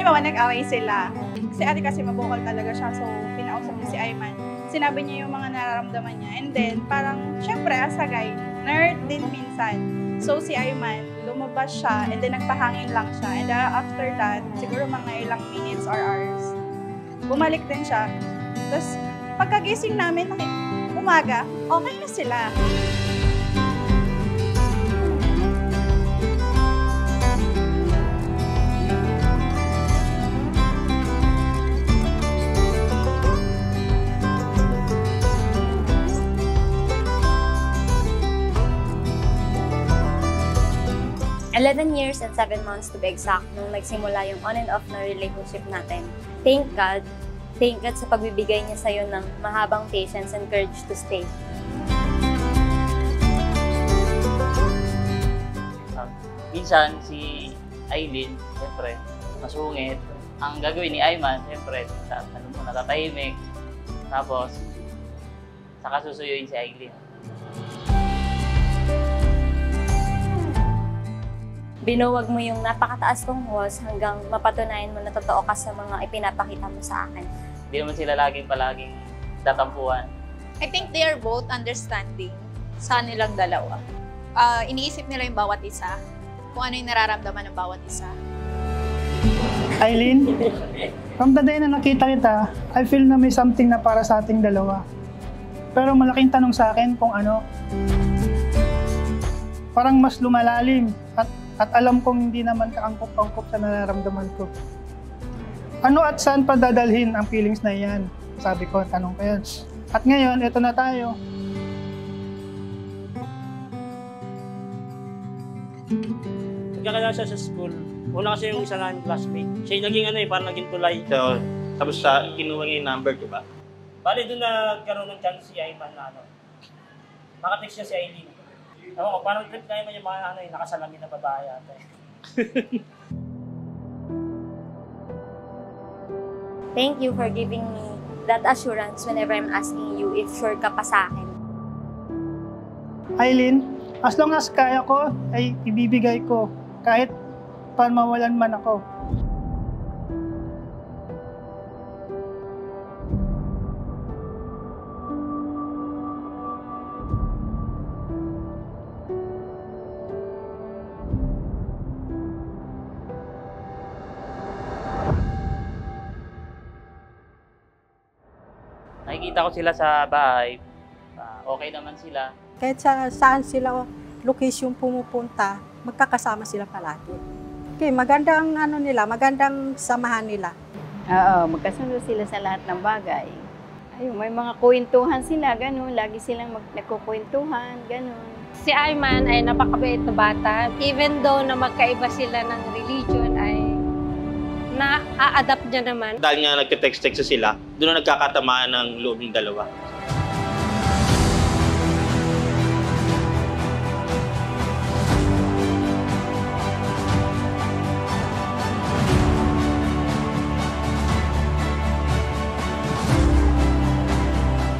halimbawa, nag-away sila. Si ate kasi mabukal talaga siya, so pinausap niya si Ayman. Sinabi niya yung mga nararamdaman niya. And then, parang, syempre, as a guy, nerd din minsan. So, si Ayman, lumabas siya, and then nagpahangin lang siya. And after that, siguro mga ilang minutes or hours, bumalik din siya. Tapos, pagkagising namin, umaga, okay na sila. 11 years and 7 months to be exact nung nagsimula yung on and off na relationship natin. Thank God sa pagbibigay niya sa'yo ng mahabang patience and courage to stay. Minsan, si Aileen, siyempre, masungit. Ang gagawin ni Ayman, siyempre, natatahimik. Tapos, saka susuyuin si Aileen. Binuwag mo yung napakataas kong walls hanggang mapatunayan mo na totoo ka sa mga ipinapakita mo sa akin. Hindi naman sila palaging tatampuhan. I think they are both understanding sa nilang dalawa. Iniisip nila yung bawat isa, kung ano yung nararamdaman ng bawat isa. Aileen, from the day na nakita kita, I feel na may something na para sa ating dalawa. Pero malaking tanong sa akin kung ano. Parang mas lumalalim at alam kong hindi naman kaangkop-angkop sa nararamdaman ko. Ano at saan pa dadalhin ang feelings na yan? Sabi ko, tanong ko yan. At ngayon, eto na tayo. Nagkakala siya sa school. Una kasi yung isa namin classmate. Siya yung naging parang naging tulay. So, tapos kinuha niya yung number, di ba? Bali doon nagkaroon ng chance si Ayman na makatext niya si Aileen. Ewan ko, parang trip na yung mga nakasalamin na babae ata. Thank you for giving me that assurance whenever I'm asking you if sure ka pa sa akin. Aileen, as long as kaya ko, ay ibibigay ko. Kahit mawalan man ako. Nakikita ko sila sa bahay, okay naman sila. Kahit saan sila location pumupunta, magkakasama sila palagi. Okay, magandang magandang samahan nila. Oo, magkasundo sila sa lahat ng bagay. Ayun, may mga kwentuhan sila, gano'n. Lagi silang nagkukwentuhan, gano'n. Si Ayman ay napakabait na bata. Even though na magkaiba sila ng religion, ay na-a-adapt niya naman. Dahil nga nagka-text-text sila, doon na nagkakatamaan ng loob ng dalawa.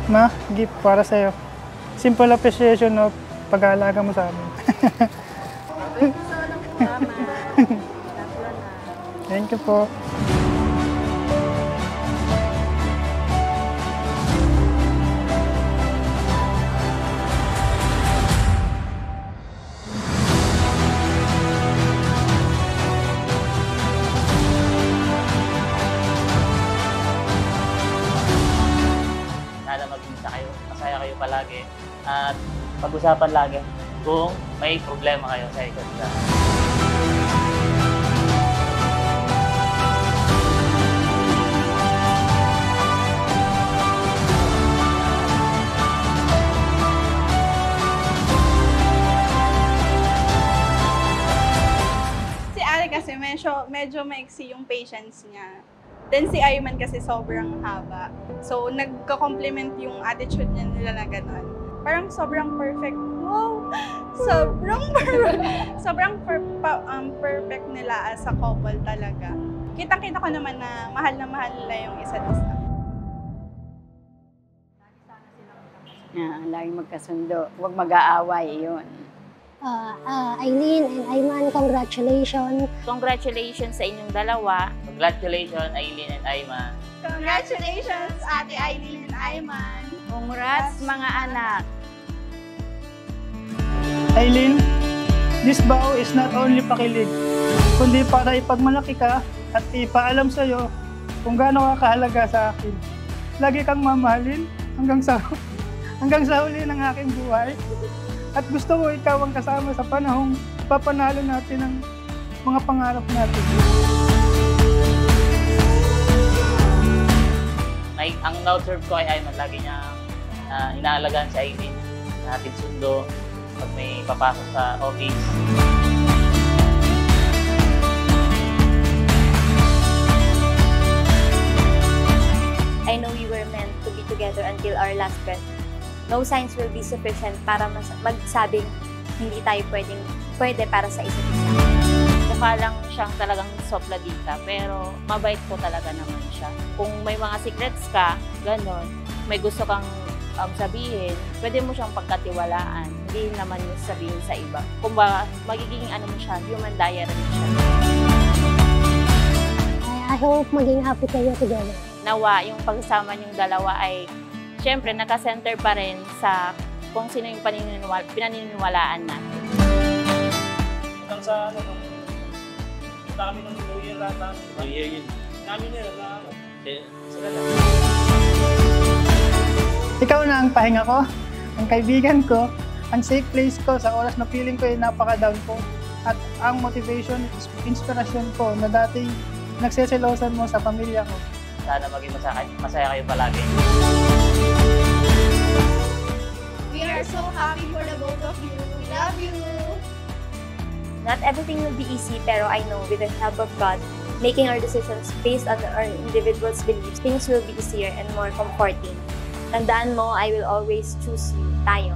Ma, gift para sa'yo. Simple appreciation of pag-aalaga mo sa amin. Thank you po. Sana mag-insa kayo, masaya kayo palagi. At pag-usapan lagi kung may problema kayo sa isa't isa. Kasi medyo maiksi yung patience niya. Then si Ayman kasi sobrang haba. So nagka-complement yung attitude niya nila na gano'n. Parang sobrang perfect. Wow! Sobrang perfect nila as a couple talaga. Kitang-kita ko naman na mahal nila yung isa't isa. Laging magkasundo. Huwag mag-aaway, yun. Eileen and Ayman, congratulations. Congratulations sa inyong dalawa. Congratulations, Aileen and Ayman. Congratulations, Ate Eileen and Ayman. Congrats mga anak. Eileen, this vow is not only pakilig, kundi para ipagmalaki ka at ipaalam sa'yo kung gaano ka kahalaga sa akin. Lagi kang mamahalin hanggang sa huli ng aking buhay. At gusto ko ikaw ang kasama sa panahong papanalo natin ang mga pangarap natin. Ang na-observe ko kay Ayman, lagi niya inaalagaan si Aileen. Natin sundo pag may papasok sa office. I know we were meant to be together until our last breath. No signs will be sufficient para magsabing hindi tayo pwede para sa isa't isa. Mukha lang siyang talagang sopladita, pero mabait po talaga naman siya. Kung may mga secrets ka, ganon, may gusto kang sabihin, pwede mo siyang pagkatiwalaan. Hindi naman yung sabihin sa iba. Kung ba, magiging mo siya, human diary siya. I hope maging happy kayo together. Nawa, yung pagsama niyong dalawa ay siyempre nakasenter pa rin sa kung sino yung pinaniniwalaan natin. Hanggang sa nung kita kami ng New Year natin. New Year yun. Namin nila na sila lang. Ikaw na ang pahinga ko, ang kaibigan ko, ang safe place ko sa oras na feeling ko ay napaka-down ko. At ang motivation, inspirasyon ko na dating nagseselosan mo sa pamilya ko. Sana maging masaya kayo palagi. We are so happy for the both of you. We love you. Not everything will be easy, pero I know with the help of God, making our decisions based on our individual's beliefs, things will be easier and more comforting. Tandaan mo, I will always choose you, tayo.